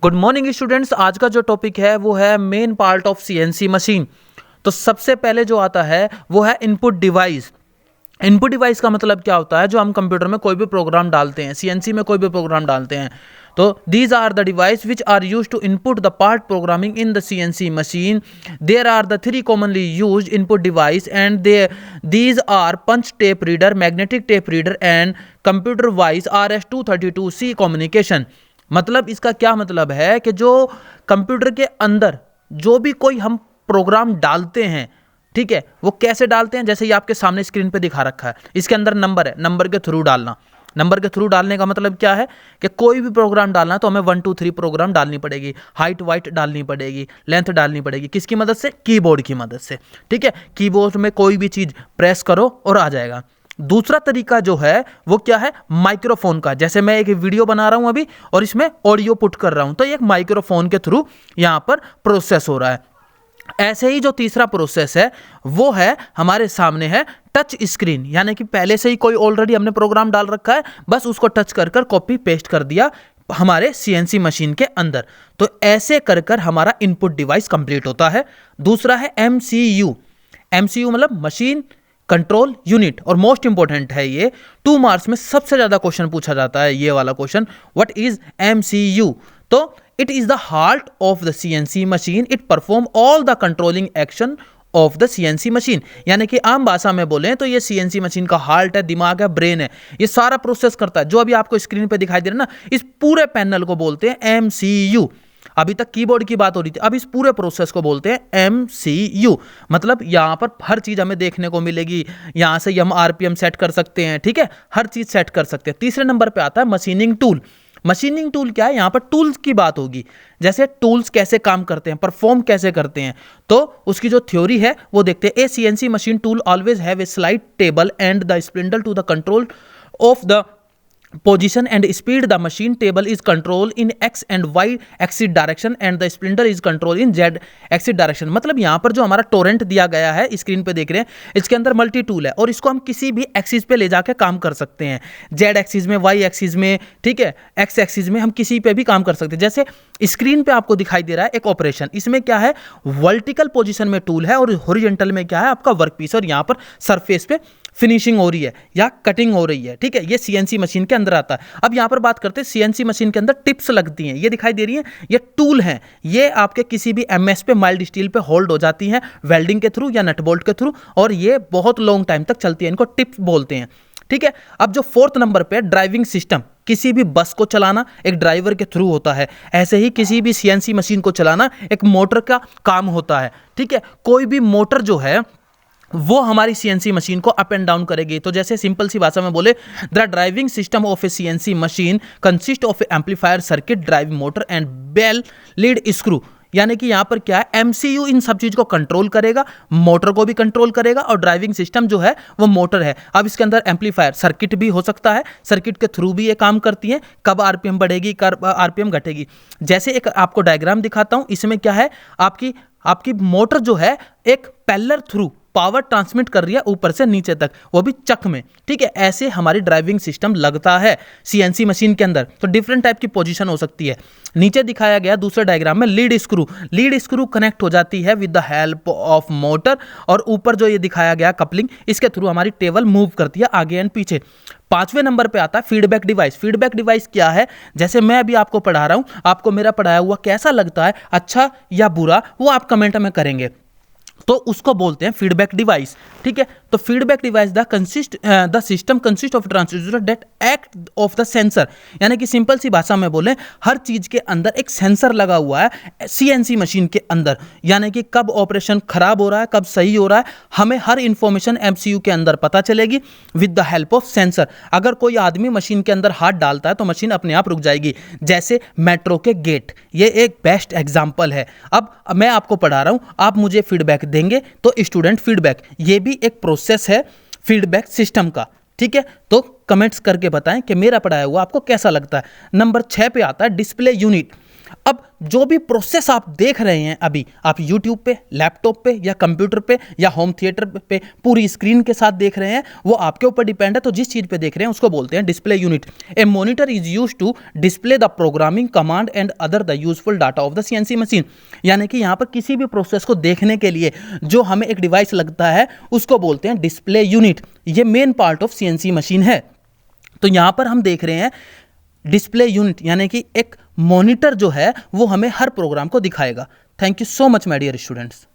Good morning students. आज का जो टॉपिक है वो है main part of CNC machine. तो सबसे पहले जो आता है वो है इनपुट डिवाइस। इनपुट डिवाइस का मतलब क्या होता है? जो हम कंप्यूटर में कोई भी प्रोग्राम डालते हैं, सीएनसी में कोई भी प्रोग्राम डालते हैं, तो these are the device which are use to input the part programming in the CNC machine. There are the three commonly use input device and these are punch tape reader, magnetic tape reader and computer voice RS-232C communication. मतलब इसका क्या मतलब है कि जो computer के अंदर जो भी कोई हम प्रोग्राम डालते हैं, ठीक है, वो कैसे डालते हैं? जैसे ये आपके सामने स्क्रीन पे दिखा रखा है, इसके अंदर नंबर है, नंबर के थ्रू डालना। नंबर के थ्रू डालने का मतलब क्या है कि कोई भी प्रोग्राम डालना तो हमें 1 2 3 प्रोग्राम डालनी पड़ेगी, हाइट वाइट डालनी पड़ेगी, लेंथ डालनी पड़ेगी। किसकी मदद से? कीबोर्ड की मदद से। ठीक है, कीबोर्ड में कोई भी चीज प्रेस करो और आ जाएगा। दूसरा तरीका जो है वो क्या है? माइक्रोफोन का। जैसे मैं एक वीडियो बना रहा हूं अभी और इसमें ऑडियो पुट कर रहा हूं, तो एक माइक्रोफोन के थ्रू यहां पर प्रोसेस हो रहा है। ऐसे ही जो तीसरा प्रोसेस है वो है हमारे सामने है टच स्क्रीन, यानी कि पहले से ही कोई ऑलरेडी हमने प्रोग्राम डाल रखा है, बस उसको टच कर कर कॉपी पेस्ट कर दिया हमारे सीएनसी मशीन के अंदर। तो ऐसे कर कर हमारा इनपुट डिवाइस कंप्लीट होता है। दूसरा है एमसीयू। एमसीयू मतलब मशीन कंट्रोल यूनिट, और मोस्ट इंपॉर्टेंट है ये, 2 मार्क्स में सबसे ज्यादा क्वेश्चन पूछा जाता है ये वाला क्वेश्चन। What is MCU? तो it is the heart of the CNC machine, it perform all the controlling action of the CNC machine. यानी कि आम भाषा में बोलें तो ये सीएनसी मशीन का हार्ट है, दिमाग है, ब्रेन है, ये सारा प्रोसेस करता है। जो अभी आपको स्क्रीन पे दिखाई दे रहा है ना, इस पूरे पैनल को बोलते हैं एमसीयू। अभी तक कीबोर्ड की बात हो रही थी, अब इस पूरे प्रोसेस को बोलते हैं एमसीयू। मतलब यहां पर हर चीज हमें देखने को मिलेगी, यहां से हम आरपीएम सेट कर सकते हैं, ठीक है, हर चीज सेट कर सकते हैं। तीसरे नंबर पे आता है मशीनिंग टूल। मशीनिंग टूल क्या है? यहां पर टूल्स की बात होगी, जैसे टूल्स कैसे काम करते हैं, परफॉर्म कैसे करते हैं, तो उसकी जो थ्योरी है वो देखते हैं। A CNC machine tool always have a slide table and the spindle to the control of the position and speed. The machine table is control in x and y axis direction and the spindle is control in z axis direction। मतलब यहाँ पर जो हमारा Torrent दिया गया है, screen पे देख रहे हैं, इसके अंदर मल्टी टूल है और इसको हम किसी भी एक्सिस पे ले जाके काम कर सकते हैं। z एक्सिस में, y एक्सिस में, ठीक है, x एक्सिस में, हम किसी पे भी काम कर सकते हैं। जैसे स्क्रीन पे आपको दिखाई दे रहा है एक ऑपरेशन, इसमें क्या है? वर्टिकल पोजीशन में टूल है और हॉरिजॉन्टल में क्या है? आपका वर्कपीस, और यहाँ पर सरफेस पे फिनिशिंग हो रही है या कटिंग हो रही है। ठीक है, ये सीएनसी मशीन के अंदर आता है। अब यहां पर बात करते हैं सीएनसी मशीन के अंदर टिप्स लगती हैं, ये दिखाई दे रही हैं, ये टूल हैं, ये आपके किसी भी एमएस पे, माइल्ड स्टील पे होल्ड हो जाती हैं वेल्डिंग के थ्रू या नट बोल्ट के थ्रू, और ये बहुत लॉन्ग टाइम तक चलती है, इनको टिप्स बोलते हैं। ठीक है, अब जो 4th नंबर पे ड्राइविंग सिस्टम, किसी भी बस को चलाना एक ड्राइवर के थ्रू होता है, ऐसे ही किसी भी सीएनसी मशीन को चलाना एक मोटर का काम होता है। ठीक है, कोई भी मोटर जो है वो हमारी सीएनसी मशीन को अप एंड डाउन करेगी। तो जैसे सिंपल सी भाषा में बोले, the driving system of a CNC machine consist of a amplifier circuit, drive motor and ball lead screw. यानी कि यहां पर क्या है? एमसीयू इन सब चीज को कंट्रोल करेगा, मोटर को भी कंट्रोल करेगा, और ड्राइविंग सिस्टम जो है वो मोटर है। अब इसके अंदर एम्पलीफायर सर्किट भी हो सकता है, सर्किट के थ्रू भी ये काम करती है, कब आरपीएम बढ़ेगी, कब आरपीएम घटेगी। जैसे एक आपको डायग्राम दिखाता हूं, इसमें क्या है? आपकी मोटर जो है एक पैरेलल थ्रू पावर ट्रांसमिट कर रही है ऊपर से नीचे तक, वो भी चक में। ठीक है, ऐसे हमारी ड्राइविंग सिस्टम लगता है सीएनसी मशीन के अंदर। तो डिफरेंट टाइप की पोजीशन हो सकती है। नीचे दिखाया गया दूसरे डायग्राम में lead screw, lead screw connect हो जाती है with the help of motor, और ऊपर जो ये दिखाया गया कपलिंग, इसके थ्रू हमारी टेबल मूव करती है आगे एंड पीछे। 5वें नंबर पे आता है फीडबैक डिवाइस। फीडबैक डिवाइस क्या है? जैसे मैं अभी आपको पढ़ा रहा हूं, आपको मेरा पढ़ाया हुआ कैसा लगता है, अच्छा या बुरा, वो आप कमेंट में करेंगे, तो उसको बोलते हैं फीडबैक डिवाइस। ठीक है, तो feedback device the system consist of transducer that act of the sensor. यानी कि सिंपल सी भाषा में बोले, हर चीज के अंदर एक सेंसर लगा हुआ है सीएनसी मशीन के अंदर, यानी कि कब ऑपरेशन खराब हो रहा है, कब सही हो रहा है, हमें हर इंफॉर्मेशन एमसीयू के अंदर पता चलेगी with the help of sensor. अगर कोई आदमी मशीन के अंदर हाथ डालता है तो मशीन अपने आप रुक जाएगी, जैसे मेट्रो के गेट, ये एक बेस्ट एग्जाम्पल है। अब मैं आपको पढ़ा रहा हूं, आप मुझे फीडबैक देंगे, तो स्टूडेंट फीडबैक, ये भी एक प्रोसेस है फीडबैक सिस्टम का। ठीक है, तो कमेंट्स करके बताएं कि मेरा पढ़ाया हुआ आपको कैसा लगता है। नंबर 6 पे आता है डिस्प्ले यूनिट। अब जो भी प्रोसेस आप देख रहे हैं अभी, आप यूट्यूब पे, लैपटॉप पे या कंप्यूटर पे या होम थिएटर पे पूरी स्क्रीन के साथ देख रहे हैं, वो आपके ऊपर डिपेंड है। तो जिस चीज़ पे देख रहे हैं उसको बोलते हैं display unit. A monitor is used to display the programming command and other the useful data of the CNC machine. यानी कि यहाँ पर किसी भी प्रोसेस को देखने के लिए जो हमें एक डिवाइस लगता है उसको बोलते हैं डिस्प्ले यूनिट। ये main part of CNC machine है। तो यहाँ पर हम देख रहे हैं डिस्प्ले यूनिट यानी कि एक मॉनिटर जो है वो हमें हर प्रोग्राम को दिखाएगा। Thank you so much my dear students.